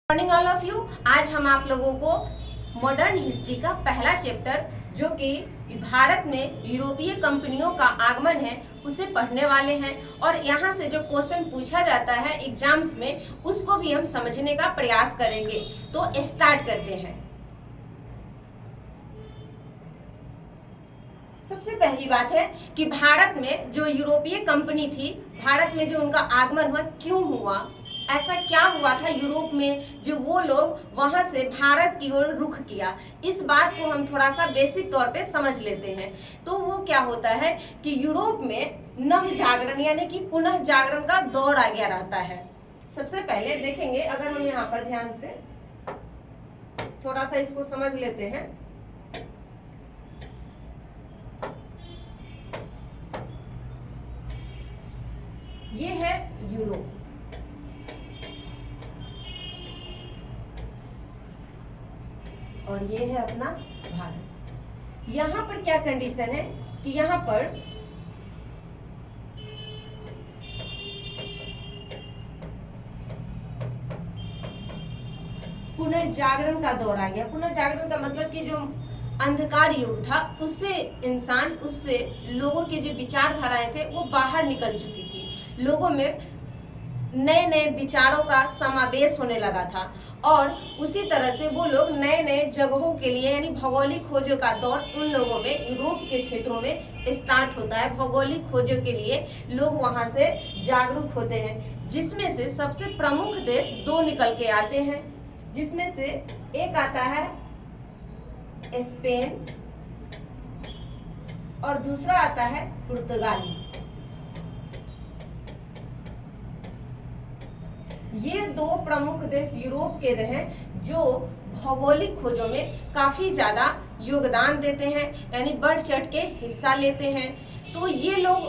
Morning all of you. आज हम आप लोगों को मॉडर्न हिस्ट्री का पहला चैप्टर जो कि भारत में यूरोपीय कंपनियों का आगमन है उसे पढ़ने वाले हैं और यहाँ से जो क्वेश्चन पूछा जाता है एग्जाम्स में उसको भी हम समझने का प्रयास करेंगे। तो स्टार्ट करते हैं। सबसे पहली बात है कि भारत में जो यूरोपीय कंपनी थी, भारत में जो उनका आगमन हुआ, क्यों हुआ, ऐसा क्या हुआ था यूरोप में जो वो लोग वहां से भारत की ओर रुख किया। इस बात को हम थोड़ा सा बेसिक तौर पे समझ लेते हैं। तो वो क्या होता है कि यूरोप में नव जागरण यानी कि पुनः जागरण का दौर आ गया रहता है। सबसे पहले देखेंगे, अगर हम यहाँ पर ध्यान से थोड़ा सा इसको समझ लेते हैं। ये है यूरोप और ये है अपना भारत। यहाँ पर क्या कंडीशन है कि यहाँ पर पुनर्जागरण का दौर आ गया। पुनर्जागरण का मतलब कि जो अंधकार युग था उससे लोगों के जो विचारधाराएं थे वो बाहर निकल चुकी थी। लोगों में नए नए विचारों का समावेश होने लगा था और उसी तरह से वो लोग नए नए जगहों के लिए यानी भौगोलिक खोजों का दौर उन लोगों में यूरोप के क्षेत्रों में स्टार्ट होता है। भौगोलिक खोजों के लिए लोग वहां से जागरूक होते हैं, जिसमें से सबसे प्रमुख देश दो निकल के आते हैं, जिसमें से एक आता है स्पेन और दूसरा आता है पुर्तगाली। ये दो प्रमुख देश यूरोप के रहे जो भौगोलिक खोजों में काफी ज्यादा योगदान देते हैं, यानी बढ़ चढ़ के हिस्सा लेते हैं। तो ये लोग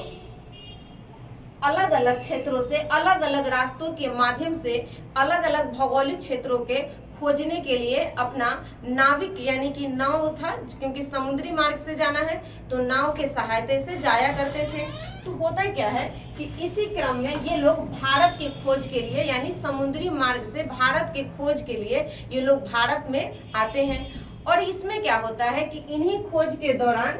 अलग अलग क्षेत्रों से, अलग अलग रास्तों के माध्यम से अलग अलग भौगोलिक क्षेत्रों के खोजने के लिए अपना नाविक यानी कि नाव था, क्योंकि समुद्री मार्ग से जाना है तो नाव के सहायता से जाया करते थे। तो होता क्या है कि इसी क्रम में ये लोग भारत के खोज के लिए यानी समुद्री मार्ग से भारत के खोज के लिए ये लोग भारत में आते हैं। और इसमें क्या होता है कि इन्हीं खोज के दौरान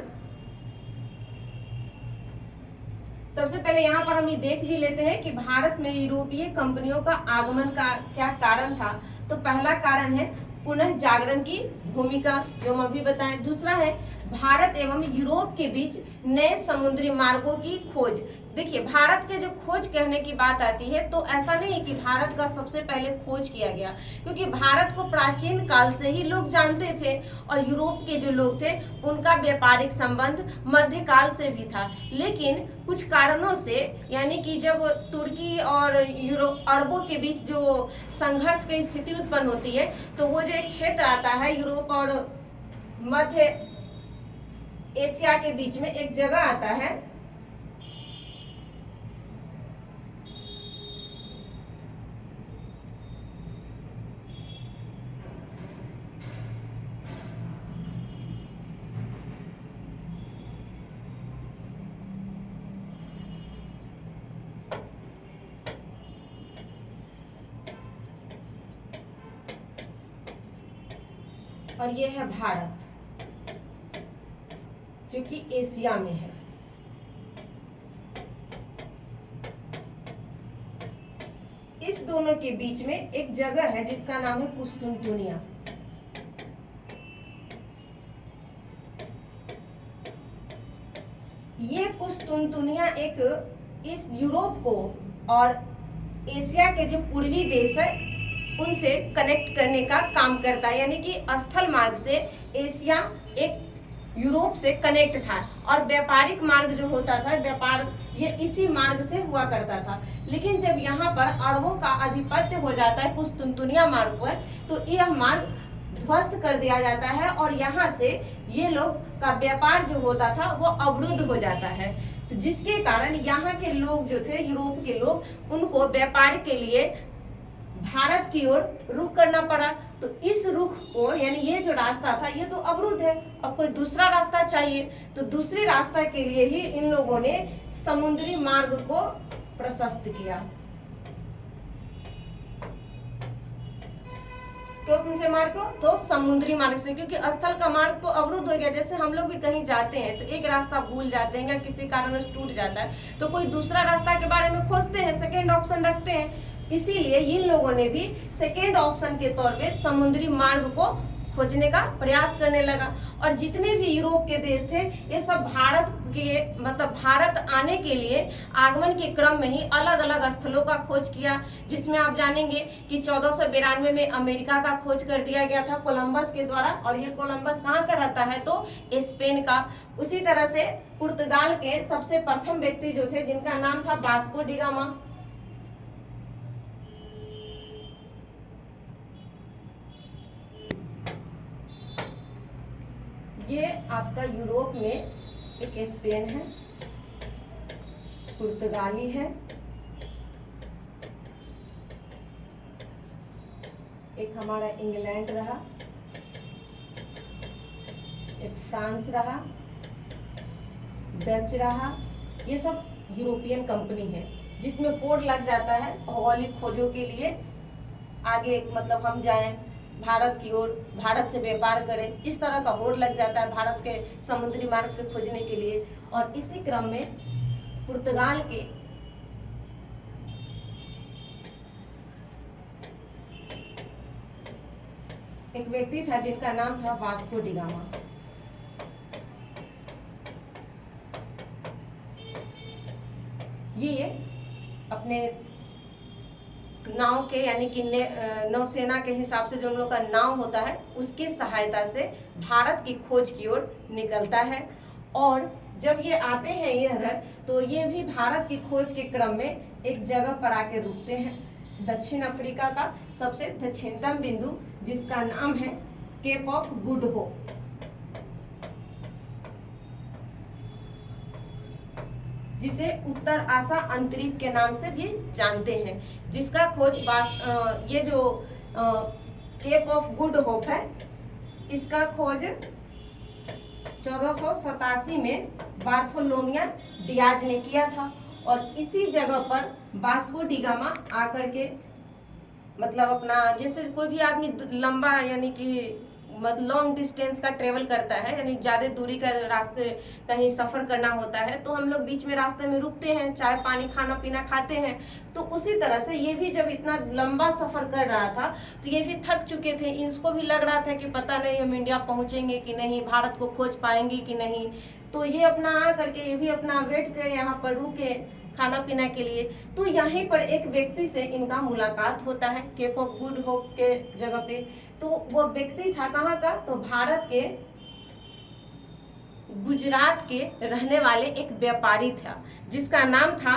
सबसे पहले यहाँ पर हम ये देख भी लेते हैं कि भारत में यूरोपीय कंपनियों का आगमन का क्या कारण था। तो पहला कारण है पुनः जागरण की भूमिका, जो हम अभी बताएं। दूसरा है भारत एवं यूरोप के बीच नए समुद्री मार्गों की खोज। देखिए, भारत के जो खोज करने की बात आती है तो ऐसा नहीं है कि भारत का सबसे पहले खोज किया गया, क्योंकि भारत को प्राचीन काल से ही लोग जानते थे और यूरोप के जो लोग थे उनका व्यापारिक संबंध मध्यकाल से भी था। लेकिन कुछ कारणों से, यानी कि जब तुर्की और अरबों के बीच जो संघर्ष की स्थिति उत्पन्न होती है तो वो जो एक क्षेत्र आता है यूरोप और मध्य एशिया के बीच में एक जगह आता है और ये है भारत जो कि एशिया में है। इस दोनों के बीच में एक जगह है जिसका नाम है कुस्तुनतुनिया। ये कुस्तुनतुनिया एक इस यूरोप को और एशिया के जो पूर्वी देश है उनसे कनेक्ट करने का काम करता है, यानी कि स्थल मार्ग से एशिया एक यूरोप से कनेक्ट था और व्यापारिक मार्ग जो होता था, व्यापार ये इसी मार्ग से हुआ करता था। लेकिन जब यहाँ पर अरबों का आधिपत्य हो जाता है कुस्तुनतुनिया मार्ग पर, तो यह मार्ग ध्वस्त कर दिया जाता है और यहाँ से ये लोग का व्यापार जो होता था वो अवरुद्ध हो जाता है। तो जिसके कारण यहाँ के लोग जो थे, यूरोप के लोग, उनको व्यापार के लिए भारत की ओर रुख करना पड़ा। तो इस रुख को, यानी ये जो रास्ता था ये तो अवरुद्ध है, अब कोई दूसरा रास्ता चाहिए। तो दूसरे रास्ता के लिए ही इन लोगों ने समुद्री मार्ग को प्रशस्त किया। कौन से मार्ग को? तो समुद्री मार्ग से, क्योंकि स्थल का मार्ग तो अवरुद्ध हो गया। जैसे हम लोग भी कहीं जाते हैं तो एक रास्ता भूल जाते हैं या किसी कारणवश टूट जाता है तो कोई दूसरा रास्ता के बारे में खोजते हैं, सेकेंड ऑप्शन रखते हैं। इसीलिए इन लोगों ने भी सेकेंड ऑप्शन के तौर पे समुद्री मार्ग को खोजने का प्रयास करने लगा। और जितने भी यूरोप के देश थे ये सब भारत के मतलब भारत आने के लिए आगमन के क्रम में ही अलग अलग स्थलों का खोज किया, जिसमें आप जानेंगे कि 1492 में अमेरिका का खोज कर दिया गया था कोलंबस के द्वारा। और ये कोलंबस कहाँ का रहता है? तो स्पेन का। उसी तरह से पुर्तगाल के सबसे प्रथम व्यक्ति जो थे जिनका नाम था वास्को डी गामा। ये आपका यूरोप में एक स्पेन है, पुर्तगाली है, एक हमारा इंग्लैंड रहा, एक फ्रांस रहा, डच रहा। ये सब यूरोपियन कंपनी है जिसमें कोड लग जाता है भौगोलिक खोजों के लिए। आगे मतलब हम जाएं भारत की ओर, भारत से व्यापार करें, इस तरह का होड़ लग जाता है भारत के समुद्री मार्ग से खोजने के लिए। और इसी क्रम में पुर्तगाल के एक व्यक्ति था जिनका नाम था वास्को डी गामा। ये अपने नाव के यानी कि नौसेना के हिसाब से जो उन लोग का नाव होता है उसकी सहायता से भारत की खोज की ओर निकलता है। और जब ये आते हैं इधर तो ये भी भारत की खोज के क्रम में एक जगह पर आके रुकते हैं, दक्षिण अफ्रीका का सबसे दक्षिणतम बिंदु जिसका नाम है केप ऑफ गुड होप। जिसे उत्तर आशा अंतरिक्ष के नाम से भी जानते हैं, जिसका खोज ये जो केप ऑफ गुड होप है इसका खोज 1487 में बार्थोलोमियो डियाज ने किया था। और इसी जगह पर वास्को डी गामा आकर के मतलब अपना जैसे कोई भी आदमी लंबा यानी कि लॉन्ग डिस्टेंस का ट्रेवल करता है यानी ज़्यादा दूरी का रास्ते कहीं सफ़र करना होता है तो हम लोग बीच में रास्ते में रुकते हैं, चाय पानी खाना पीना खाते हैं। तो उसी तरह से ये भी जब इतना लंबा सफ़र कर रहा था तो ये भी थक चुके थे, इसको भी लग रहा था कि पता नहीं हम इंडिया पहुँचेंगे कि नहीं, भारत को खोज पाएंगे कि नहीं। तो ये अपना आ करके ये भी अपना वेट कर यहाँ पर रुके खाना पीना के लिए। तो यहीं पर एक व्यक्ति से इनका मुलाकात होता है केप ऑफ गुड होप के जगह पे। तो वो व्यक्ति था कहाँ का? तो भारत के गुजरात के रहने वाले एक व्यापारी था जिसका नाम था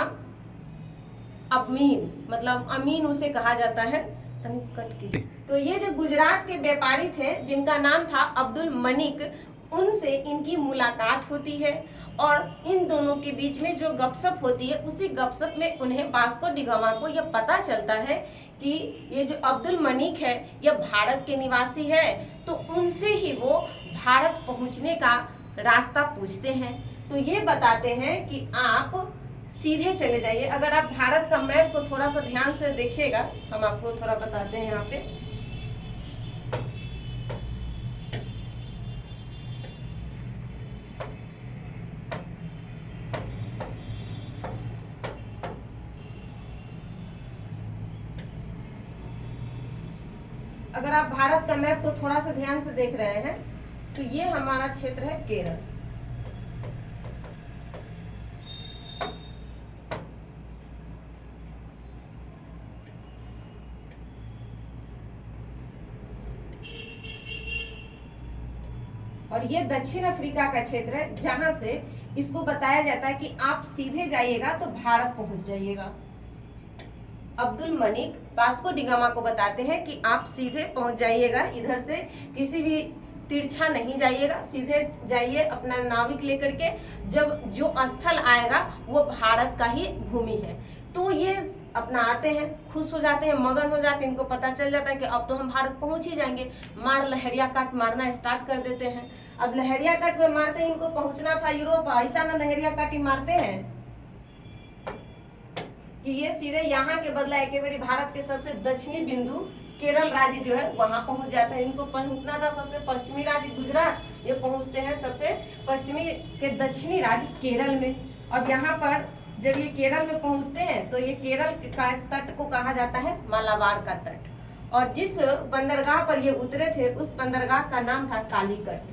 अमीन, मतलब अमीन उसे कहा जाता है। कट कीजिए। तो ये जो गुजरात के व्यापारी थे जिनका नाम था अब्दुल मनिक, उनसे इनकी मुलाकात होती है और इन दोनों के बीच में जो गपशप होती है उसी गपशप में उन्हें वास्को डी गामा को यह पता चलता है कि ये जो अब्दुल मनिक है यह भारत के निवासी है। तो उनसे ही वो भारत पहुंचने का रास्ता पूछते हैं। तो ये बताते हैं कि आप सीधे चले जाइए। अगर आप भारत का मैप को थोड़ा सा ध्यान से देखिएगा, हम आपको थोड़ा बताते हैं यहाँ पे। अगर आप भारत का मैप को थोड़ा सा ध्यान से देख रहे हैं तो ये हमारा क्षेत्र है केरल। और ये दक्षिण अफ्रीका का क्षेत्र है जहां से इसको बताया जाता है कि आप सीधे जाइएगा तो भारत पहुंच जाइएगा। अब्दुल मनिक वास्को डी गामा को बताते हैं कि आप सीधे पहुंच जाइएगा, इधर से किसी भी तिरछा नहीं जाइएगा, सीधे जाइए अपना नाविक लेकर के। जब जो स्थल आएगा वो भारत का ही भूमि है। तो ये अपना आते हैं, खुश हो जाते हैं, मगन हो जाते हैं। इनको पता चल जाता है कि अब तो हम भारत पहुंच ही जाएंगे। मार लहरिया काट मारना स्टार्ट कर देते हैं। अब लहरिया काट में मारते हैं, इनको पहुंचना था यूरोप, ऐसा ना लहरिया काटी मारते हैं कि ये सीधे यहाँ के बदला एक बारी भारत के सबसे दक्षिणी बिंदु केरल राज्य जो है वहां पहुंच जाता है। इनको पहुंचना था सबसे पश्चिमी राज्य गुजरात, ये पहुंचते हैं सबसे पश्चिमी के दक्षिणी राज्य केरल में। अब यहाँ पर जब ये केरल में पहुंचते हैं तो ये केरल का तट को कहा जाता है मालाबार का तट, और जिस बंदरगाह पर ये उतरे थे उस बंदरगाह का नाम था कालीकट।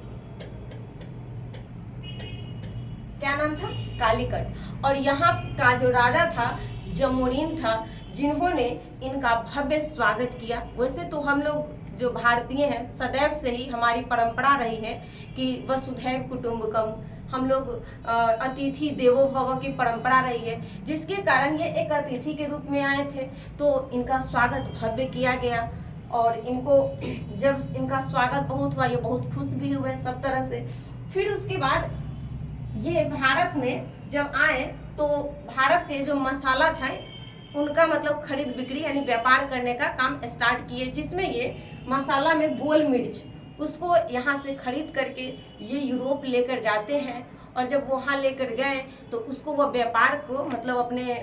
क्या नाम था? कालीकट। और यहाँ का जो राजा था जमोरिन था, जिन्होंने इनका भव्य स्वागत किया। वैसे तो हम लोग जो भारतीय हैं सदैव से ही हमारी परंपरा रही है कि वसुधैव कुटुंबकम, हम लोग अतिथि देवो भव की परंपरा रही है, जिसके कारण ये एक अतिथि के रूप में आए थे तो इनका स्वागत भव्य किया गया। और इनको जब इनका स्वागत बहुत हुआ, ये बहुत खुश भी हुए सब तरह से। फिर उसके बाद ये भारत में जब आए तो भारत के जो मसाला था उनका मतलब खरीद बिक्री यानी व्यापार करने का काम स्टार्ट किए, जिसमें ये मसाला में गोल मिर्च उसको यहाँ से खरीद करके ये यूरोप लेकर जाते हैं। और जब वहाँ लेकर गए तो उसको वह व्यापार को मतलब अपने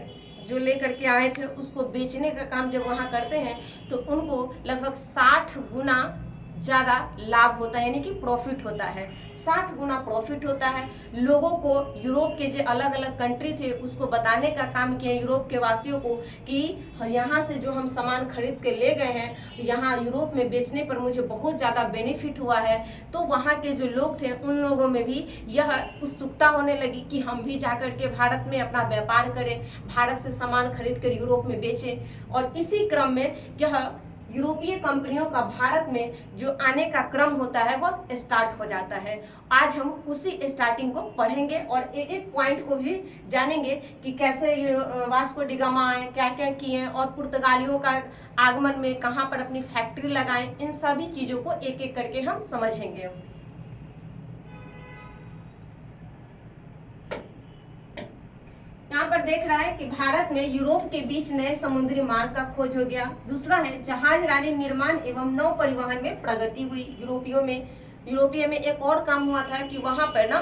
जो लेकर के आए थे उसको बेचने का काम जब वहाँ करते हैं तो उनको लगभग 60 गुना ज़्यादा लाभ होता है, यानी कि प्रॉफिट होता है। 60 गुना प्रॉफिट होता है। लोगों को यूरोप के जो अलग अलग कंट्री थे उसको बताने का काम किया यूरोप के वासियों को कि यहाँ से जो हम सामान खरीद के ले गए हैं यहाँ यूरोप में बेचने पर मुझे बहुत ज़्यादा बेनिफिट हुआ है। तो वहाँ के जो लोग थे उन लोगों में भी यह उत्सुकता होने लगी कि हम भी जाकर के भारत में अपना व्यापार करें, भारत से सामान खरीद कर यूरोप में बेचें। और इसी क्रम में यह यूरोपीय कंपनियों का भारत में जो आने का क्रम होता है वह स्टार्ट हो जाता है। आज हम उसी स्टार्टिंग को पढ़ेंगे और एक एक पॉइंट को भी जानेंगे कि कैसे ये वास्को डी गामा आए, क्या क्या किए और पुर्तगालियों का आगमन में कहाँ पर अपनी फैक्ट्री लगाएं, इन सभी चीज़ों को एक एक करके हम समझेंगे। यहाँ पर देख रहा है कि भारत में यूरोप के बीच नए समुद्री मार्ग का खोज हो गया। दूसरा है जहाज रानी निर्माण एवं नौ परिवहन में प्रगति हुई। यूरोपीय में एक और काम हुआ था कि वहाँ पर ना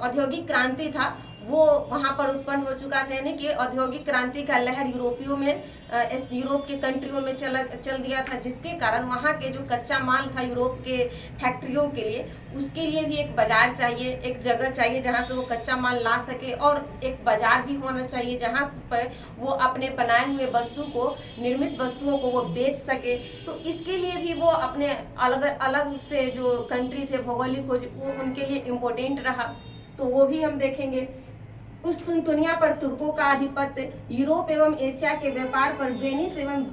औद्योगिक क्रांति था वो वहाँ पर उत्पन्न हो चुका था, यानी कि औद्योगिक क्रांति का लहर यूरोप के कंट्रियों में चल दिया था, जिसके कारण वहाँ के जो कच्चा माल था यूरोप के फैक्ट्रियों के लिए उसके लिए भी एक बाजार चाहिए, एक जगह चाहिए जहाँ से वो कच्चा माल ला सके, और एक बाजार भी होना चाहिए जहाँ पर वो अपने बनाए हुए निर्मित वस्तुओं को वो बेच सके। तो इसके लिए भी वो अपने अलग अलग से जो कंट्री थे भौगोलिक वो उनके लिए इम्पोर्टेंट रहा, तो वो भी हम देखेंगे। उस दुनिया पर तुर्कों का आधिपत्य, यूरोप एवं एशिया के व्यापार पर वेनिस एवं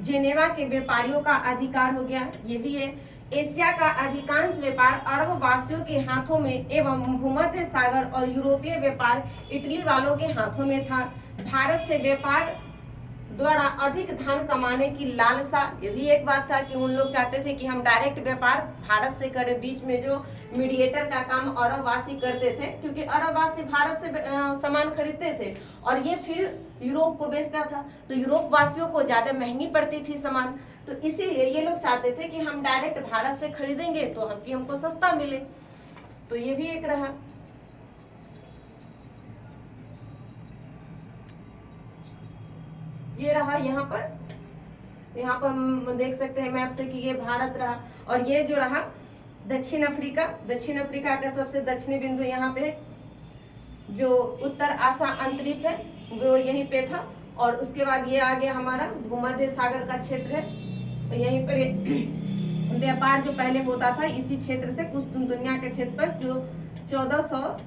जेनेवा के व्यापारियों का अधिकार हो गया, ये भी है। एशिया का अधिकांश व्यापार अरब वासियों के हाथों में एवं भूमध्य सागर और यूरोपीय व्यापार इटली वालों के हाथों में था। भारत से व्यापार द्वारा अधिक धन कमाने की लालसा, ये भी एक बात था कि उन लोग चाहते थे कि हम डायरेक्ट व्यापार भारत से करें। बीच में जो मीडिएटर का काम अरबवासी करते थे, क्योंकि अरबवासी भारत से सामान खरीदते थे और ये फिर यूरोप को बेचता था, तो यूरोप वासियों को ज़्यादा महंगी पड़ती थी सामान, तो इसीलिए ये लोग चाहते थे कि हम डायरेक्ट भारत से खरीदेंगे तो हमको सस्ता मिले, तो ये भी एक रहा। ये रहा यहाँ पर हम देख सकते हैं मैप से कि ये भारत रहा, और ये जो रहा दक्षिण अफ्रीका का सबसे दक्षिणी बिंदु यहाँ पे जो उत्तर आसा अंतरिप है वो यहीं पे था, और उसके बाद ये आ गया हमारा भूमध्य सागर का क्षेत्र है, तो यहीं पर व्यापार जो पहले होता था इसी क्षेत्र से कुस्तुनतुनिया के क्षेत्र पर जो 1400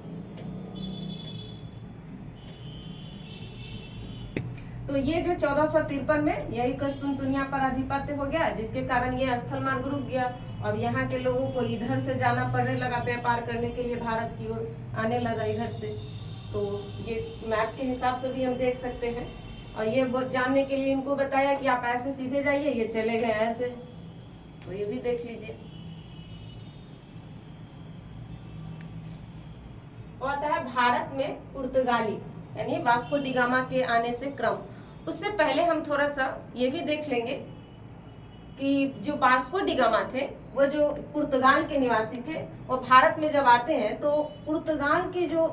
तो ये जो 1453 में यही कुस्तुनतुनिया पर आधिपत्य हो गया, जिसके कारण ये स्थल मार्ग रुक गया। अब यहाँ के लोगों को इधर से जाना पड़ने लगा, व्यापार करने के लिए भारत की ओर आने लगा इधर से, तो ये मैप के हिसाब से भी हम देख सकते हैं। और ये जानने के लिए इनको बताया कि आप ऐसे सीधे जाइए, ये चले गए ऐसे, तो ये भी देख लीजिए। आता है भारत में पुर्तगाली यानी वास्को डी गामा के आने से क्रम। उससे पहले हम थोड़ा सा ये भी देख लेंगे कि जो वास्को डी गामा थे वो जो पुर्तगाल के निवासी थे, वो भारत में जब आते हैं तो पुर्तगाल के जो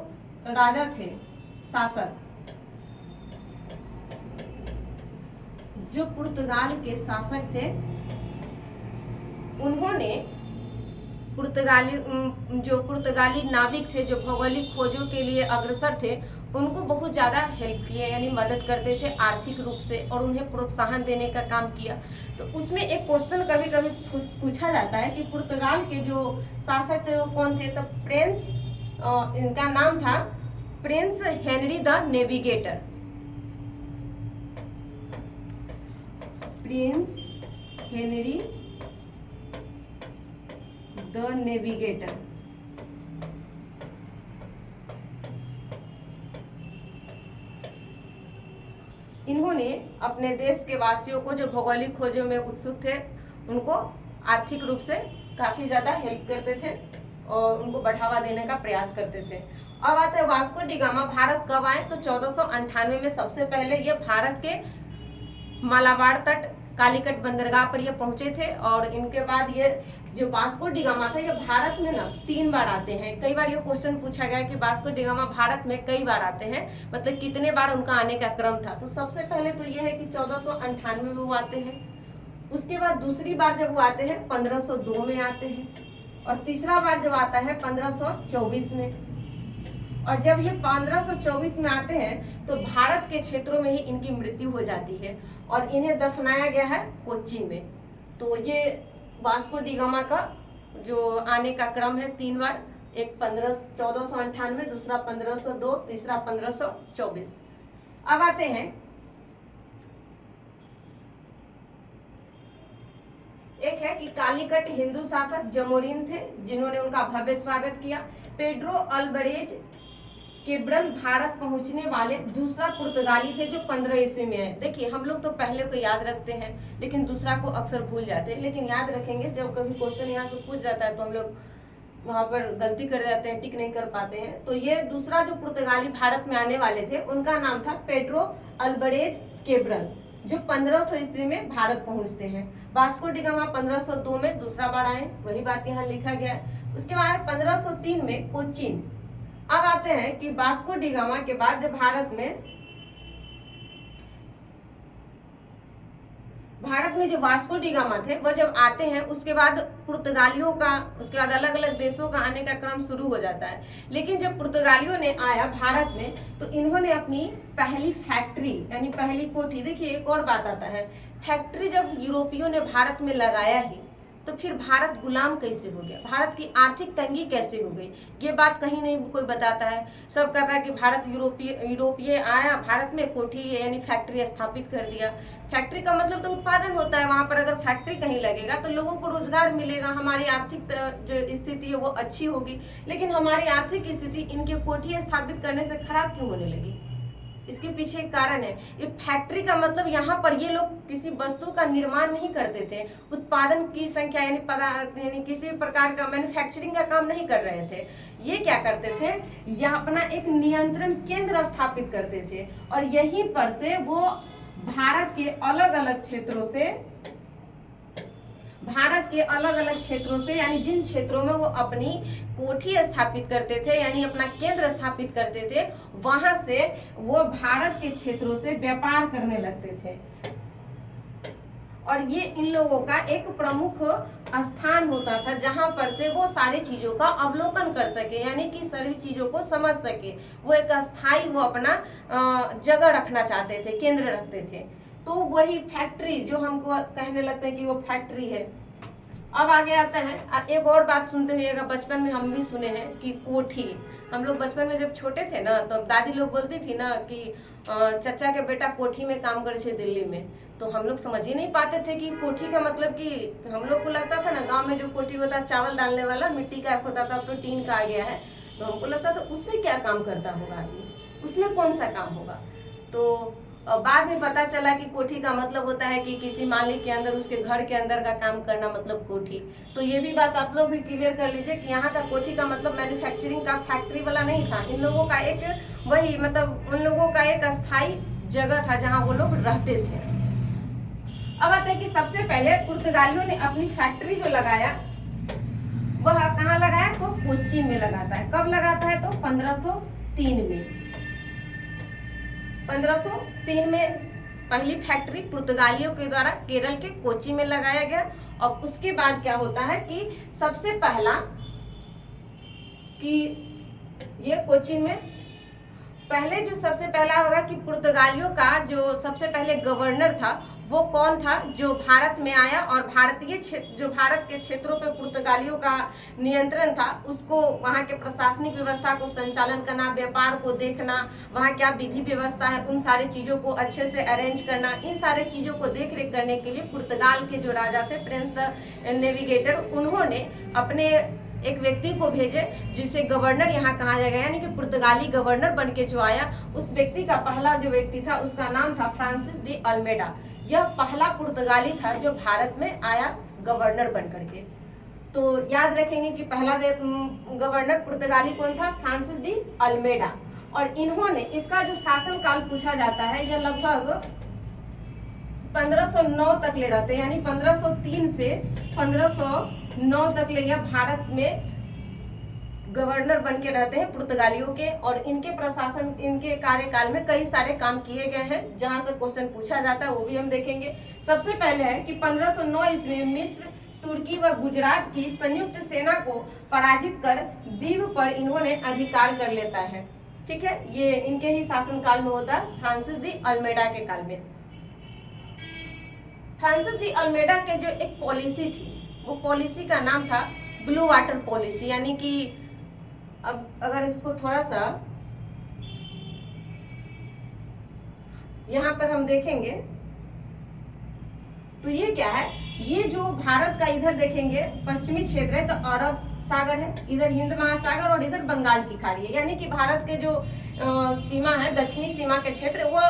राजा थे शासक, जो पुर्तगाल के शासक थे उन्होंने जो पुर्तगाली नाविक थे जो भौगोलिक खोजों के लिए अग्रसर थे उनको बहुत ज़्यादा हेल्प किए, यानी मदद करते थे आर्थिक रूप से और उन्हें प्रोत्साहन देने का काम किया। तो उसमें एक क्वेश्चन कभी कभी पूछा जाता है कि पुर्तगाल के जो शासक थे वो कौन थे। तो प्रिंस, इनका नाम था Prince Henry the navigator. Prince Henry the navigator. इन्होंने अपने देश के वासियों को जो भौगोलिक खोजों में उत्सुक थे उनको आर्थिक रूप से काफी ज्यादा हेल्प करते थे और उनको बढ़ावा देने का प्रयास करते थे। अब आते हैं वास्को डी गामा भारत कब आए। तो 1498 में सबसे पहले ये भारत के मालाबार तट कालीकट बंदरगाह पर ये पहुंचे थे और इनके बाद ये जो वास्को डी गामा था ये भारत में ना 3 बार आते हैं। कई बार ये क्वेश्चन पूछा गया कि वास्को डी गामा भारत में कई बार आते हैं, मतलब कितने बार उनका आने का क्रम था। तो सबसे पहले तो ये है कि 1498 में वो आते हैं, उसके बाद दूसरी बार जब वो आते हैं 1502 में आते हैं और तीसरा बार जब आता है 1524 में। और जब ये 1524 में आते हैं तो भारत के क्षेत्रों में ही इनकी मृत्यु हो जाती है और इन्हें दफनाया गया है कोच्चि में। तो ये वास्को डी गामा का जो आने का क्रम है 3 बार, एक 1498, दूसरा 1502, तीसरा 1524। अब आते हैं एक है कि कालीकट हिंदू शासक जमोरिन थे जिन्होंने उनका भव्य स्वागत किया। पेड्रो अल्बरेज केब्रन भारत पहुंचने वाले दूसरा पुर्तगाली थे जो 15 ईस्वी में है। देखिए हम लोग तो पहले को याद रखते हैं लेकिन दूसरा को अक्सर भूल जाते हैं, लेकिन याद रखेंगे जब कभी क्वेश्चन यहाँ से पूछ जाता है तो हम लोग वहां पर गलती कर जाते हैं, टिक नहीं कर पाते हैं। तो ये दूसरा जो पुर्तगाली भारत में आने वाले थे उनका नाम था पेड्रो अल्बरेज केब्रन जो 1500 ईस्वी में भारत पहुंचते हैं। वास्को डी गामा 1502 में दूसरा बार आए, वही बात यहाँ लिखा गया है। उसके बाद 1503 में कोचीन। अब आते हैं कि वास्को डी गामा के बाद जब भारत में जो वास्को डी गामा थे वो जब आते हैं उसके बाद पुर्तगालियों का, उसके बाद अलग अलग देशों का आने का क्रम शुरू हो जाता है। लेकिन जब पुर्तगालियों ने आया भारत में तो इन्होंने अपनी पहली फैक्ट्री यानी पहली कोठी, देखिए एक और बात आता है, फैक्ट्री जब यूरोपियों ने भारत में लगाया ही तो फिर भारत गुलाम कैसे हो गया, भारत की आर्थिक तंगी कैसे हो गई, ये बात कहीं नहीं कोई बताता है। सब कहता है कि भारत यूरोपीय आया भारत में कोठी यानी फैक्ट्री स्थापित कर दिया। फैक्ट्री का मतलब तो उत्पादन होता है, वहां पर अगर फैक्ट्री कहीं लगेगा तो लोगों को रोजगार मिलेगा, हमारी आर्थिक जो स्थिति है वो अच्छी होगी। लेकिन हमारी आर्थिक स्थिति इनके कोठी स्थापित करने से खराब क्यों होने लगी, इसके पीछे एक कारण है। ये फैक्ट्री का मतलब यहाँ पर ये लोग किसी वस्तु का निर्माण नहीं करते थे, उत्पादन की संख्या यानी किसी प्रकार का मैन्युफैक्चरिंग का काम नहीं कर रहे थे। ये क्या करते थे, यहाँ अपना एक नियंत्रण केंद्र स्थापित करते थे और यहीं पर से वो भारत के अलग अलग क्षेत्रों से यानी जिन क्षेत्रों में वो अपनी कोठी स्थापित करते थे यानी अपना केंद्र स्थापित करते थे वहां से वो भारत के क्षेत्रों से व्यापार करने लगते थे। और ये इन लोगों का एक प्रमुख स्थान होता था जहां पर से वो सारी चीजों का अवलोकन कर सके यानी कि सभी चीजों को समझ सके। वो एक अस्थाई वो अपना जगह रखना चाहते थे, केंद्र रखते थे। तो वही फैक्ट्री जो हमको कहने लगते हैं कि वो फैक्ट्री है। अब आगे आता है एक और बात सुनते हुएगा, बचपन में हम भी सुने हैं कि कोठी। हम लोग बचपन में जब छोटे थे ना तो दादी लोग बोलती थी ना कि चचा के बेटा कोठी में काम करे छे दिल्ली में, तो हम लोग समझ ही नहीं पाते थे कि कोठी का मतलब कि हम लोग को लगता था ना गांव में जो कोठी होता है चावल डालने वाला, मिट्टी का होता था, अब तो टीन का आ गया है, तो हमको लगता था उसमें क्या काम करता होगा आदमी, उसमें कौन सा काम होगा। तो बाद में पता चला कि कोठी का मतलब होता है कि किसी मालिक के अंदर उसके घर के अंदर का काम करना मतलब कोठी। तो ये भी बात आप लोग भी क्लियर कर लीजिए कि यहाँ का कोठी का मतलब मैन्युफैक्चरिंग का फैक्ट्री वाला नहीं था, इन लोगों का एक वही मतलब उन लोगों का एक अस्थाई जगह था जहाँ वो लोग रहते थे। अब आता है कि सबसे पहले पुर्तगालियों ने अपनी फैक्ट्री जो लगाया वह कहाँ लगाया, तो कोच्चि में लगाता है। कब लगाता है, तो 1503 में पहली फैक्ट्री पुर्तगालियों के द्वारा केरल के कोची में लगाया गया। और उसके बाद क्या होता है कि सबसे पहला कि ये कोचीन में पहले जो सबसे पहला होगा कि पुर्तगालियों का जो सबसे पहले गवर्नर था वो कौन था, जो भारत में आया और जो भारत के क्षेत्रों पे पुर्तगालियों का नियंत्रण था, उसको वहाँ के प्रशासनिक व्यवस्था को संचालन करना, व्यापार को देखना, वहाँ क्या विधि व्यवस्था है, उन सारे चीज़ों को अच्छे से अरेंज करना, इन सारे चीज़ों को देख रेख करने के लिए पुर्तगाल के जो राजा थे प्रिंस द नेविगेटर, उन्होंने अपने एक व्यक्ति को भेजे जिसे गवर्नर यहाँ कहा जाएगा, यानी कि पुर्तगाली गवर्नर बन के जो आया, उस व्यक्ति का पहला जो व्यक्ति था उसका नाम था फ्रांसिस डी अल्मेडा। यह पहला पुर्तगाली था जो भारत में आया गवर्नर बन करके। तो याद रखेंगे कि पहला गवर्नर पुर्तगाली कौन था, फ्रांसिस डी अल्मेडा। और इन्होंने, इसका जो शासन काल पूछा जाता है, यह लगभग 1509 तक ले रहते हैं, यानी 1503 से 1509 तक ले यह भारत में गवर्नर बन के रहते हैं पुर्तगालियों के। और इनके प्रशासन, इनके कार्यकाल में कई सारे काम किए गए हैं, जहां से क्वेश्चन पूछा जाता है वो भी हम देखेंगे। सबसे पहले है कि 1509 ईस्वी में मिस्र, तुर्की व गुजरात की संयुक्त सेना को पराजित कर दीव पर इन्होंने अधिकार कर लेता है। ठीक है, ये इनके ही शासन काल में होता है, फ्रांसिस डी अल्मेडा के काल में। फ्रांसिस डी अल्मेडा के जो एक पॉलिसी थी, वो पॉलिसी का नाम था ब्लू वाटर पॉलिसी, यानी कि अब अगर इसको थोड़ा सा यहाँ पर हम देखेंगे तो ये क्या है, ये जो भारत का इधर देखेंगे पश्चिमी क्षेत्र है, तो अरब सागर है, इधर हिंद महासागर और इधर बंगाल की खाड़ी है, यानी कि भारत के जो सीमा है, दक्षिणी सीमा के क्षेत्र, वो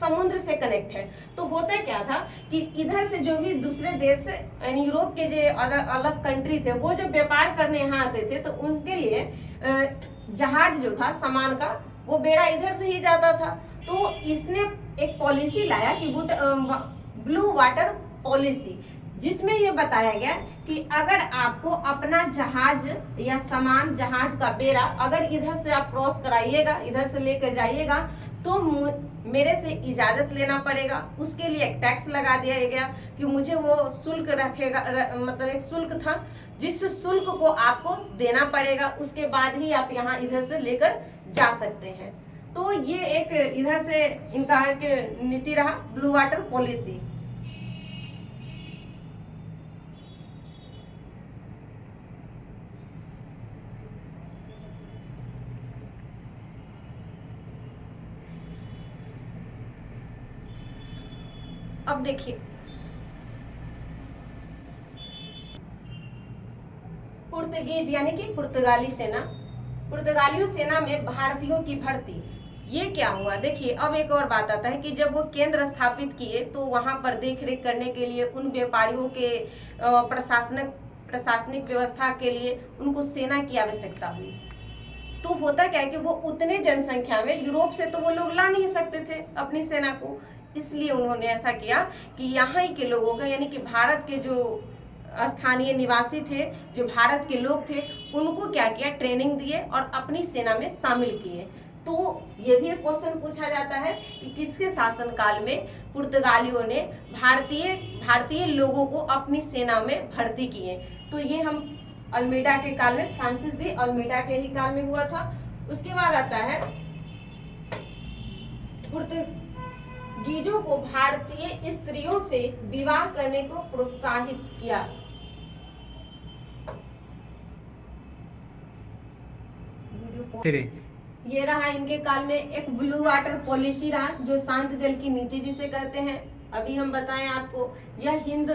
समुद्र से कनेक्ट है। तो होता क्या था कि इधर से जो भी दूसरे देश, यानी यूरोप के जो अलग अलग कंट्री थे, वो जो व्यापार करने यहाँ आते थे, तो उनके लिए जहाज जो था सामान का, वो बेड़ा इधर से ही जाता था। तो इसने एक पॉलिसी लाया कि ब्लू वाटर पॉलिसी, जिसमें ये बताया गया कि अगर आपको अपना जहाज या सामान, जहाज का बेड़ा अगर इधर से आप क्रॉस कराइएगा, इधर से लेकर जाइएगा, तो मेरे से इजाजत लेना पड़ेगा। उसके लिए एक टैक्स लगा दिया गया कि मुझे वो शुल्क रखेगा, मतलब एक शुल्क था, जिस शुल्क को आपको देना पड़ेगा, उसके बाद ही आप यहाँ इधर से लेकर जा सकते हैं। तो ये एक इधर से इनका एक नीति रहा, ब्लू वाटर पॉलिसी। अब देखिए, पुर्तगीज यानी कि पुर्तगाली सेना, पुर्तगालियों सेना में भारतीयों की भर्ती, ये क्या हुआ। देखिए, अब एक और बात आता है कि जब वो केंद्र स्थापित किए, तो वहां पर देख रेख करने के लिए उन व्यापारियों के प्रशासनिक व्यवस्था के लिए उनको सेना की आवश्यकता हुई। तो होता क्या है कि वो उतने जनसंख्या में यूरोप से तो वो लोग ला नहीं सकते थे अपनी सेना को, इसलिए उन्होंने ऐसा किया कि यहाँ ही के लोगों का, यानी कि भारत के जो स्थानीय निवासी थे, जो भारत के लोग थे, उनको क्या किया, ट्रेनिंग दिए और अपनी सेना में शामिल किए। तो ये भी एक क्वेश्चन पूछा जाता है कि किसके शासनकाल में पुर्तगालियों ने भारतीय लोगों को अपनी सेना में भर्ती किए। तो ये हम अल्मेडा के काल में, फ्रांसिस डी अल्मेडा के ही काल में हुआ था। उसके बाद आता है पुर्तगीजों को भारतीय स्त्रियों से विवाह करने को प्रोत्साहित किया। ये रहा इनके काल में एक ब्लू वाटर पॉलिसी रहा, जो शांत जल की नीति जिसे कहते हैं। अभी हम बताएं आपको, यह हिंद,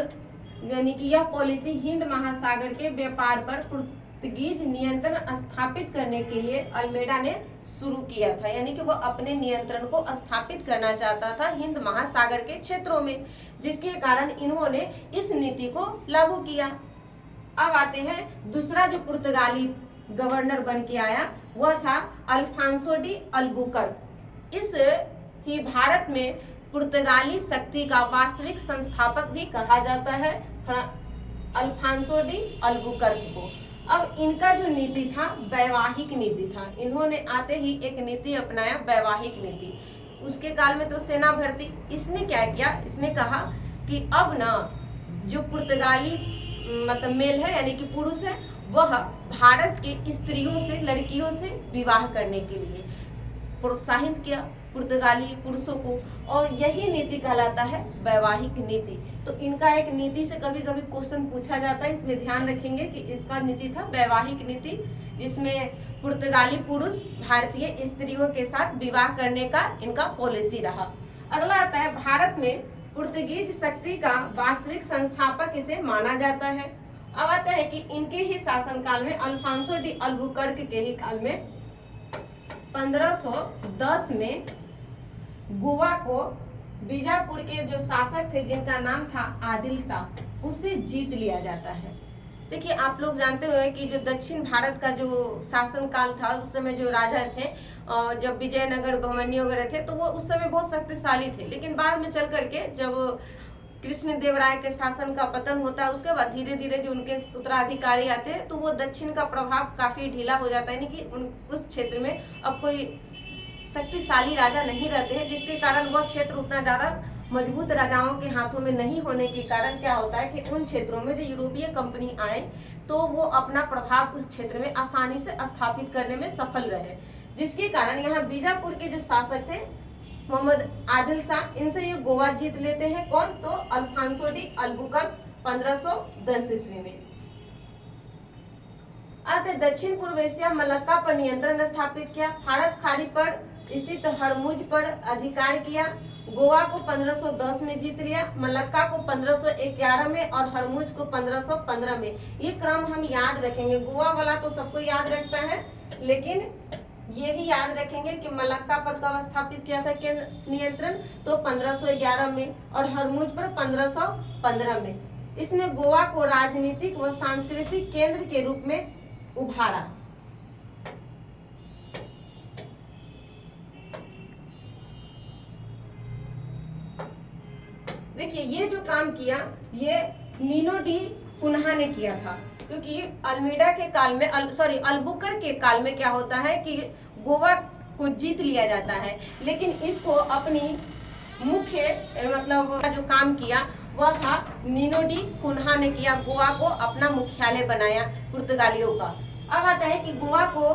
यानी कि यह पॉलिसी हिंद महासागर के व्यापार पर पुर्तगीज नियंत्रण स्थापित करने के लिए अल्मेडा ने शुरू किया था, यानी कि वो अपने नियंत्रण को स्थापित करना चाहता था हिंद महासागर के क्षेत्रों में, जिसके कारण इन्होंने इस नीति को लागू किया। अब आते हैं दूसरा जो पुर्तगाली गवर्नर बन के आया, वह था अल्फांसो डी अल्बुकर्क। इस ही भारत में पुर्तगाली शक्ति का वास्तविक संस्थापक भी कहा जाता है, अल्फांसो डी अल्बुकर्क को। अब इनका जो नीति था, वैवाहिक नीति था। इन्होंने आते ही एक नीति अपनाया, वैवाहिक नीति। उसके काल में तो सेना भर्ती। इसने क्या किया, इसने कहा कि अब ना जो पुर्तगाली मतलब मेल है यानी कि पुरुष है, वह भारत के स्त्रियों से, लड़कियों से विवाह करने के लिए प्रोत्साहित किया पुर्तगाली पुरुषों को, और यही नीति कहलाता है वैवाहिक नीति। तो इनका एक नीति से कभी कभी क्वेश्चन पूछा जाता है, इसलिए ध्यान रखेंगे कि इसका नीति था वैवाहिक नीति, जिसमें पुर्तगाली पुरुष भारतीय स्त्रियों के साथ विवाह करने का इनका पॉलिसी रहा। अगला आता है भारत में पुर्तगीज शक्ति का वास्तविक संस्थापक इसे माना जाता है। अब आता है कि इनके ही शासनकाल में अल्फांसो डी अल्बुकर्क के ही काल में 1510 में गोवा को बीजापुर के जो शासक थे जिनका नाम था आदिल शाह, उसे जीत लिया जाता है। देखिए आप लोग जानते हुए कि जो दक्षिण भारत का जो शासन काल था, उस समय जो राजा थे, जब विजयनगर बहमनी वगैरह थे, तो वो उस समय बहुत शक्तिशाली थे, लेकिन बाद में चल करके जब कृष्णदेवराय के शासन का पतन होता है, उसके बाद धीरे धीरे जो उनके उत्तराधिकारी आते हैं, तो वो दक्षिण का प्रभाव काफी ढीला हो जाता है, यानी कि उस क्षेत्र में अब कोई शक्तिशाली राजा नहीं रहते हैं, जिसके कारण वह क्षेत्र उतना ज्यादा मजबूत राजाओं के हाथों में नहीं होने के कारण क्या होता है कि उन क्षेत्रों में जो यूरोपीय कंपनी आए, तो वो अपना प्रभाव उस क्षेत्र में आसानी से स्थापित करने में सफल रहे, जिसके कारण यहाँ बीजापुर के जो शासक थे मोहम्मद आदिल शाह, इनसे ये गोवा जीत लेते हैं। कौन? तो अल्फांसो डी अल्बुकर्क 1510 ईस्वी में। आते दक्षिण पूर्व एशिया मलक्का पर नियंत्रण स्थापित किया, फारस खाड़ी पर स्थित हरमुज पर अधिकार किया, गोवा को 1510 में जीत लिया, मलक्का को 1511 में और हरमुज को 1515 में। ये क्रम हम याद रखेंगे, गोवा वाला तो सबको याद रखता है, लेकिन ये भी याद रखेंगे कि मलक्का पर कब स्थापित किया था केंद्र नियंत्रण, तो 1511 में, और हरमुज पर 1515 में। इसने गोवा को राजनीतिक व सांस्कृतिक केंद्र के रूप में उभारा। देखिए ये जो काम किया ये नीनो डी कुन्हा ने किया था, क्योंकि अल्मीडा के काल में अल्बुकर्क के काल में क्या होता है कि गोवा को जीत लिया जाता है, लेकिन इसको अपनी मुख्य मतलब जो काम किया वह था नीनो डी कुन्हा ने किया, गोवा को अपना मुख्यालय बनाया पुर्तगालियों का। अब आता है कि गोवा को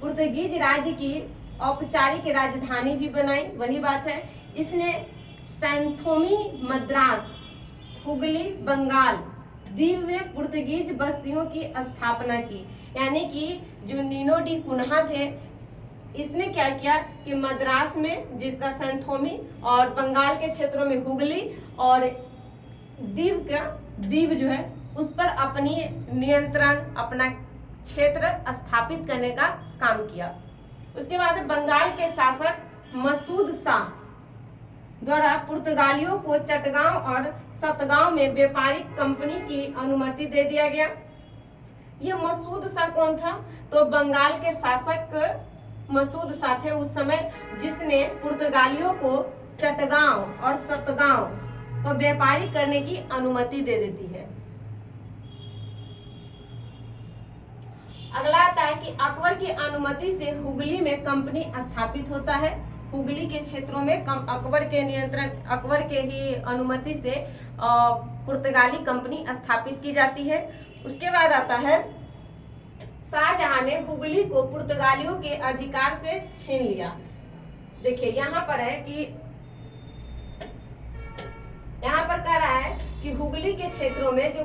पुर्तगीज राज्य की औपचारिक राजधानी भी बनाई, वही बात है। इसने सैंथोमी, मद्रास, हुगली, बंगाल द्वीप में पुर्तगीज बस्तियों की स्थापना की, यानी कि जो नीनो डी कुन्हा थे, इसने क्या किया कि मद्रास में, जिसका सैंथोमी, और बंगाल के क्षेत्रों में हुगली, और द्वीप जो है उस पर अपनी नियंत्रण, अपना क्षेत्र स्थापित करने का काम किया। उसके बाद बंगाल के शासक मसूद शाह द्वारा पुर्तगालियों को चटगांव और सतगांव में व्यापारिक कंपनी की अनुमति दे दिया गया। ये मसूद शाह कौन था? तो बंगाल के शासक मसूद शाह थे उस समय, जिसने पुर्तगालियों को चटगांव और सतगांव पर व्यापारिक करने की अनुमति दे देती है। अगला आता है कि अकबर की अनुमति से हुगली में कंपनी स्थापित होता है। हुगली के क्षेत्रों में अकबर के नियंत्रण, अकबर के ही अनुमति से पुर्तगाली कंपनी स्थापित की जाती है। उसके बाद आता है शाहजहां ने हुगली को पुर्तगालियों के अधिकार से छीन लिया। देखिए यहाँ पर है कि यहाँ पर कह रहा है कि हुगली के क्षेत्रों में जो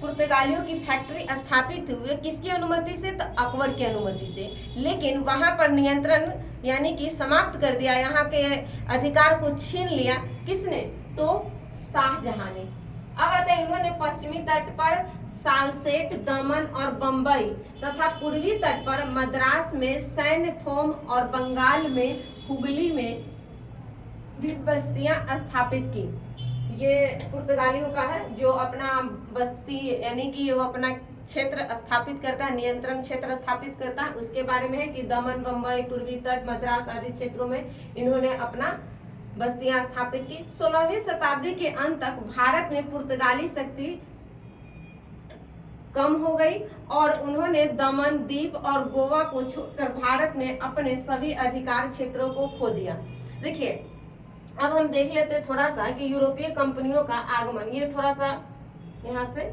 पुर्तगालियों की फैक्ट्री स्थापित हुई, किसकी अनुमति से? तो अकबर की अनुमति से, लेकिन वहां पर नियंत्रण यानी कि समाप्त कर दिया, यहाँ के अधिकार को छीन लिया। किसने? तो शाहजहां ने। अब आते हैं, इन्होंने पश्चिमी तट पर सालसेट, दमन और बंबई तथा पूर्वी तट पर मद्रास में सैन्थोम और बंगाल में हुगली में भी बस्तियां स्थापित की। ये पुर्तगालियों का है जो अपना बस्ती यानी कि वो अपना क्षेत्र स्थापित करता है, नियंत्रण क्षेत्र स्थापित करता है। उसके बारे में है कि दमन, बंबई, पूर्वी तट, मद्रास आदि क्षेत्रों में इन्होंने अपना बस्तियां स्थापित की। 16वीं शताब्दी के अंत तक भारत में पुर्तगाली शक्ति कम हो गई और उन्होंने दमन, दीप और गोवा को छोड़कर भारत में अपने सभी अधिकार क्षेत्रों को खो दिया। देखिए, अब हम देख लेते हैं थोड़ा सा कि यूरोपीय कंपनियों का आगमन, ये थोड़ा सा यहाँ से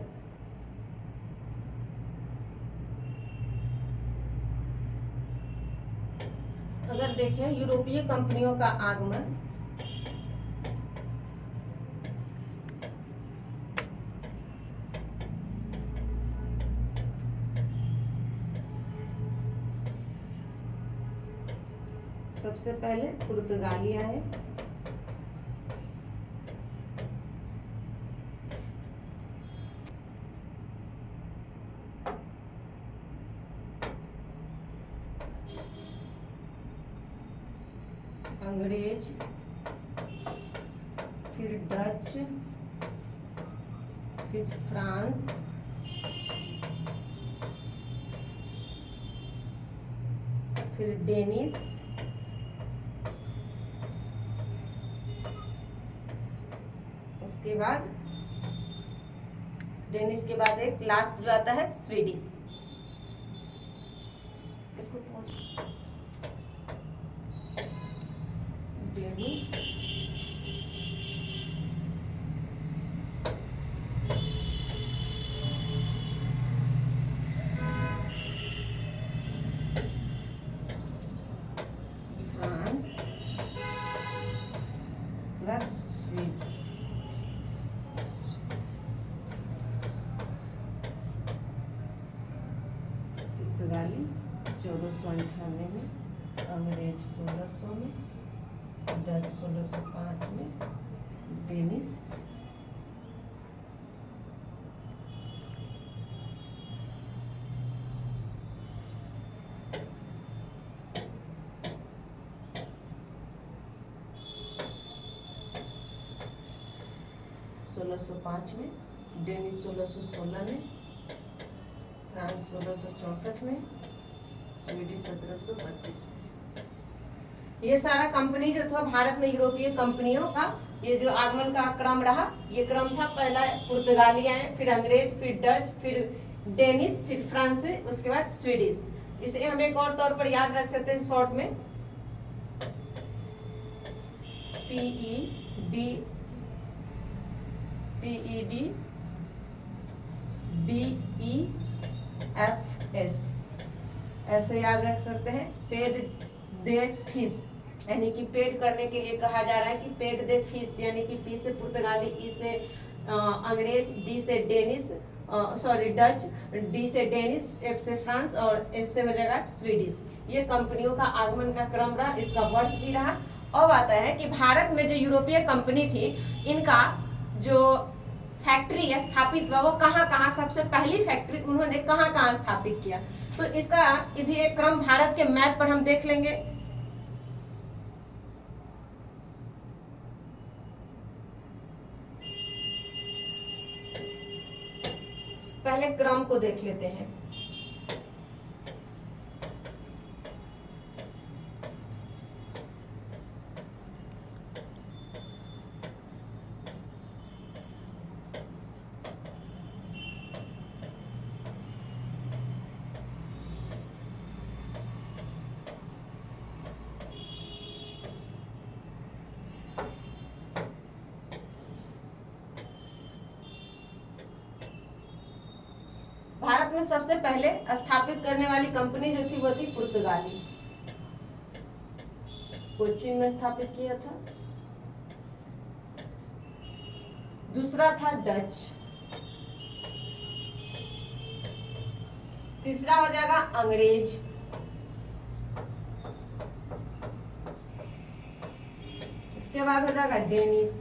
अगर देखें यूरोपीय कंपनियों का आगमन, सबसे पहले पुर्तगाली आए, अंग्रेज, फिर डच, फिर फ्रांस, फिर डेनिस, उसके बाद डेनिस के बाद एक लास्ट जो आता है स्वीडिश। इसको डेनिस, फ्रांस, उसके बाद स्वीडन, पुर्तगाली 1498 में, अंग्रेज 1600 में, डच 1605 में, डेनिस 1605 में, डेनिस 1616 में, फ्रांस 1664 में, स्वीडिश 1732 में। ये सारा कंपनी जो था भारत में यूरोपीय कंपनियों का ये जो आगमन का क्रम रहा, ये क्रम था, पहला पुर्तगाली आए, फिर अंग्रेज, फिर डच, फिर डेनिस, फिर फ्रांसीसी, उसके बाद स्वीडिश। इसे हम एक और तौर पर याद रख सकते हैं शॉर्ट में, PEDBEFS ऐसे याद रख सकते हैं। पेड दे फिश, यानी कि पेड करने के लिए कहा जा रहा है कि पेड दे फिश, यानी कि पी से पुर्तगाली, ई से अंग्रेज, डी से डेनिस, डच, डी से डेनिस, एफ से फ्रांस और एस से हो जाएगा स्वीडिश। ये कंपनियों का आगमन का क्रम रहा, इसका वर्ष भी रहा। अब आता है कि भारत में जो यूरोपीय कंपनी थी, इनका जो फैक्ट्री स्थापित हुआ वो कहाँ कहाँ, सबसे पहली फैक्ट्री उन्होंने कहाँ कहाँ स्थापित किया, तो इसका भी एक क्रम भारत के मैप पर हम देख लेंगे। पहले क्रम को देख लेते हैं। भारत में सबसे पहले स्थापित करने वाली कंपनी जो थी वो थी पुर्तगाली, कोचीन में स्थापित किया था। दूसरा था डच, तीसरा हो जाएगा अंग्रेज, उसके बाद हो जाएगा डेनिस,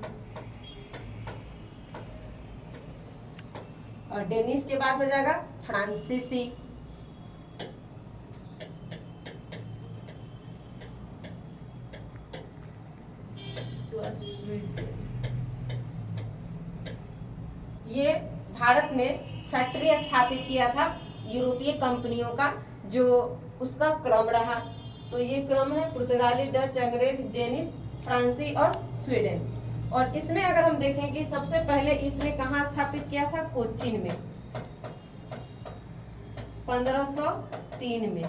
और डेनिस के बाद हो जाएगा फ्रांसीसी, ये भारत में फैक्ट्री स्थापित किया था यूरोपीय कंपनियों का, जो उसका क्रम रहा। तो ये क्रम है पुर्तगाली, डच, अंग्रेज, डेनिस, फ्रांसीसी और स्वीडन। और इसमें अगर हम देखें कि सबसे पहले इसने कहाँ स्थापित किया था, कोचीन में। 1503 में।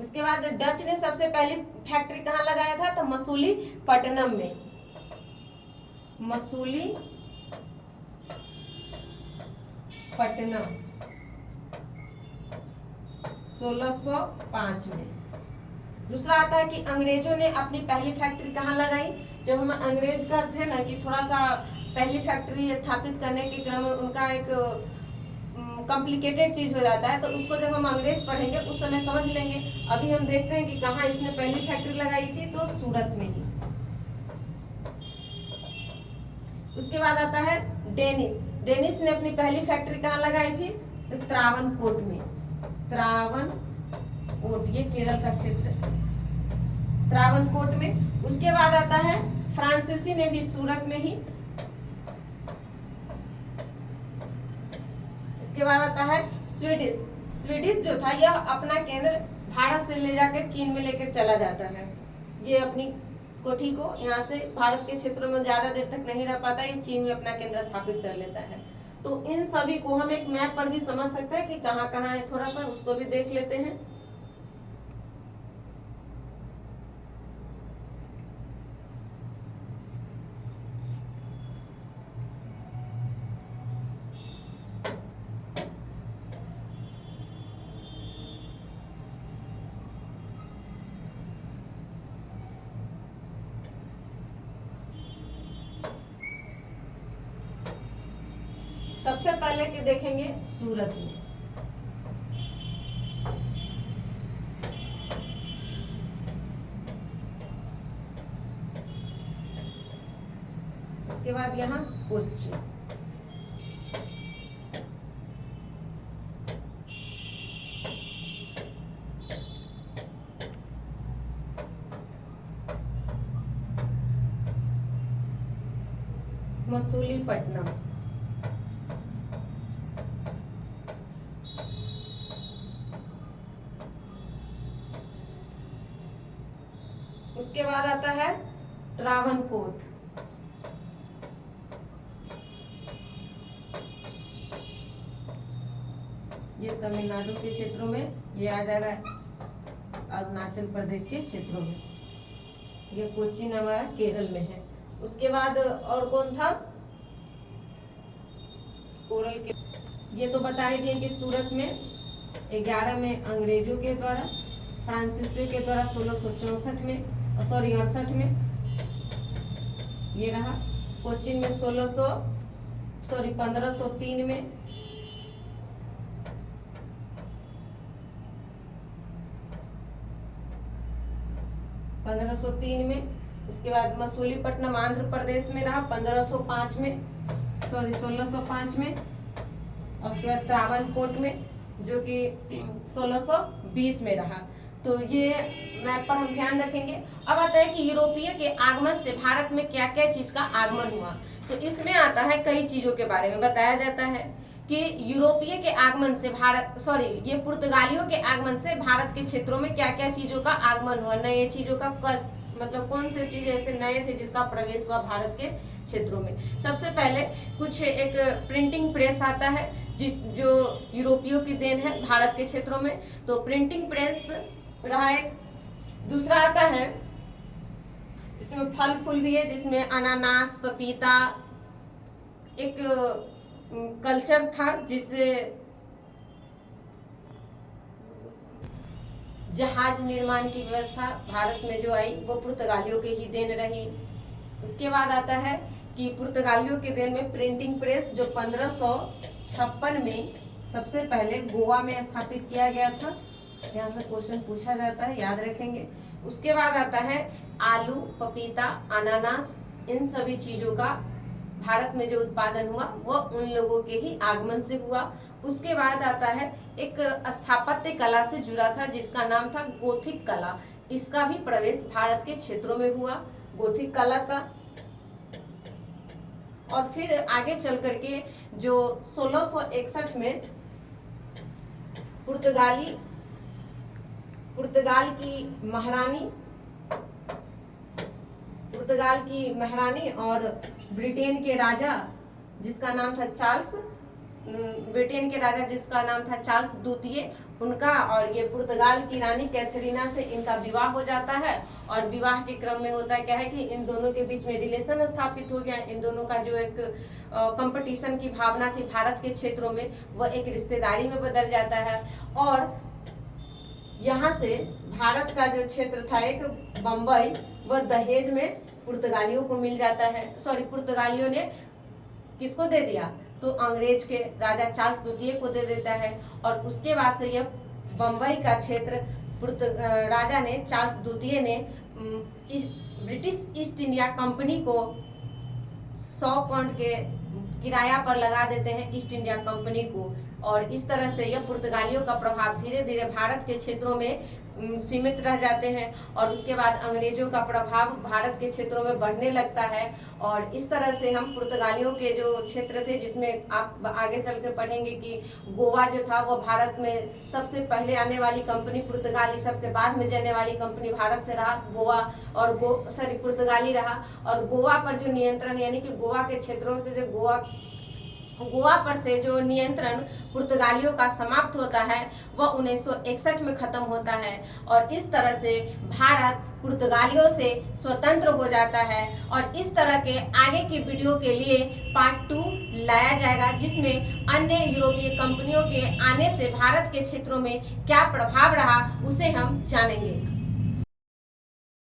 उसके बाद डच ने सबसे पहली फैक्ट्री कहाँ लगाया था? तो मसूलीपट्टनम में। मसूलीपट्टनम 1605 में। दूसरा आता है कि अंग्रेजों ने अपनी पहली फैक्ट्री कहाँ लगाई? जब हम अंग्रेज का थे ना कि थोड़ा सा पहली फैक्ट्री स्थापित करने के क्रम में उनका एक कॉम्प्लिकेटेड चीज हो जाता है, तो उसको जब हम अंग्रेज पढ़ेंगे उस समय समझ लेंगे। अभी हम देखते हैं कि कहाँ इसने पहली फैक्ट्री लगाई थी, तो सूरत में ही। उसके बाद आता है डेनिस। डेनिस ने अपनी पहली फैक्ट्री कहाँ लगाई थी? तो त्रावणकोट में। त्रावणकोट, ये केरल का क्षेत्र, त्रावणकोट में। उसके बाद आता है फ्रांसीसी ने भी सूरत में ही। उसके बाद आता है स्वीडिश। स्वीडिश जो था यह अपना केंद्र भारत से ले जाकर चीन में लेकर चला जाता है। ये अपनी कोठी को यहाँ से भारत के क्षेत्रों में ज्यादा देर तक नहीं रह पाता, ये चीन में अपना केंद्र स्थापित कर लेता है। तो इन सभी को हम एक मैप पर भी समझ सकते हैं कि कहाँ कहाँ है, थोड़ा सा उसको भी देख लेते हैं। सबसे पहले के देखेंगे सूरत में। इसके बाद यहाँ कोच्चि। मसूलीपट्टनम। उसके बाद आता है त्रावणकोट। ये तमिलनाडु के क्षेत्रों में, ये आ जाएगा अरुणाचल प्रदेश के क्षेत्रों में। ये कोचीन हमारा केरल में है। उसके बाद और कौन था? कोरल के। ये तो बता ही दिए कि सूरत में 11 में अंग्रेजों के द्वारा, फ्रांसीसियों के द्वारा 1664 में, सॉरी 68 में। ये रहा कोचीन में 1503 में। उसके बाद मसूलीपट्टनम आंध्र प्रदेश में रहा 1505 में, सॉरी 1605 में। और उसके बाद त्रावणकोट में जो कि 1620 में रहा। तो ये मैप पर हम ध्यान रखेंगे। अब आता है कि यूरोपीय के आगमन से भारत में क्या क्या चीज का आगमन हुआ। तो इसमें आता है कई चीजों के बारे में बताया जाता है कि यूरोपीय के आगमन से भारत, सॉरी ये पुर्तगालियों के आगमन से भारत के क्षेत्रों में क्या क्या चीजों का आगमन हुआ, नए चीजों का मतलब कौन से चीज ऐसे नए थे जिसका प्रवेश हुआ भारत के क्षेत्रों में। सबसे पहले कुछ एक प्रिंटिंग प्रेस आता है जो यूरोपियों की देन है भारत के क्षेत्रों में। तो प्रिंटिंग प्रेस रहा एक। दूसरा आता है इसमें फल फूल भी है, जिसमें अनानास, पपीता, एक कल्चर था जिससे जहाज निर्माण की व्यवस्था भारत में जो आई वो पुर्तगालियों के ही देन रही। उसके बाद आता है कि पुर्तगालियों के देन में प्रिंटिंग प्रेस जो 1556 में सबसे पहले गोवा में स्थापित किया गया था। यहाँ से क्वेश्चन पूछा जाता है, याद रखेंगे। उसके बाद आता है आलू, पपीता, अनानास, इन सभी चीजों का भारत में जो उत्पादन हुआ वो उन लोगों के ही आगमन से हुआ। उसके बाद आता है एक स्थापत्य कला से जुड़ा था जिसका नाम था गोथिक कला। इसका भी प्रवेश भारत के क्षेत्रों में हुआ, गोथिक कला का। और फिर आगे चल करके जो 1661 में पुर्तगाल की महारानी और ब्रिटेन के राजा जिसका नाम था चार्ल्स ब्रिटेन के राजा जिसका नाम था चार्ल्स द्वितीय, उनका और ये पुर्तगाल की रानी कैथरीना से इनका विवाह हो जाता है। और विवाह के क्रम में होता क्या है कि इन दोनों के बीच में रिलेशन स्थापित हो गया। इन दोनों का जो एक कंपटीशन की भावना थी भारत के क्षेत्रों में, वह एक रिश्तेदारी में बदल जाता है। और यहाँ से भारत का जो क्षेत्र था एक बम्बई, वह दहेज में पुर्तगालियों को मिल जाता है। पुर्तगालियों ने किसको दे दिया, तो अंग्रेज के राजा चार्ल्स द्वितीय को दे देता है। और उसके बाद से यह बम्बई का क्षेत्र राजा ने, चार्ल्स द्वितीय ने ब्रिटिश ईस्ट इंडिया कंपनी को 100 पाउंड के किराया पर लगा देते हैं, ईस्ट इंडिया कंपनी को। और इस तरह से यह पुर्तगालियों का प्रभाव धीरे धीरे भारत के क्षेत्रों में सीमित रह जाते हैं। और उसके बाद अंग्रेजों का प्रभाव भारत के क्षेत्रों में बढ़ने लगता है। और इस तरह से हम पुर्तगालियों के जो क्षेत्र थे, जिसमें आप आगे चल कर पढ़ेंगे कि गोवा जो था वो भारत में सबसे पहले आने वाली कंपनी पुर्तगाली, सबसे बाद में जाने वाली कंपनी भारत से रहा गोवा, और पुर्तगाली रहा। और गोवा पर जो नियंत्रण, यानी कि गोवा के क्षेत्रों से जो गोवा पर से जो नियंत्रण पुर्तगालियों का समाप्त होता है, वह 1961 में खत्म होता है। और इस तरह से भारत पुर्तगालियों से स्वतंत्र हो जाता है। और इस तरह के आगे की वीडियो के लिए पार्ट 2 लाया जाएगा, जिसमें अन्य यूरोपीय कंपनियों के आने से भारत के क्षेत्रों में क्या प्रभाव रहा, उसे हम जानेंगे।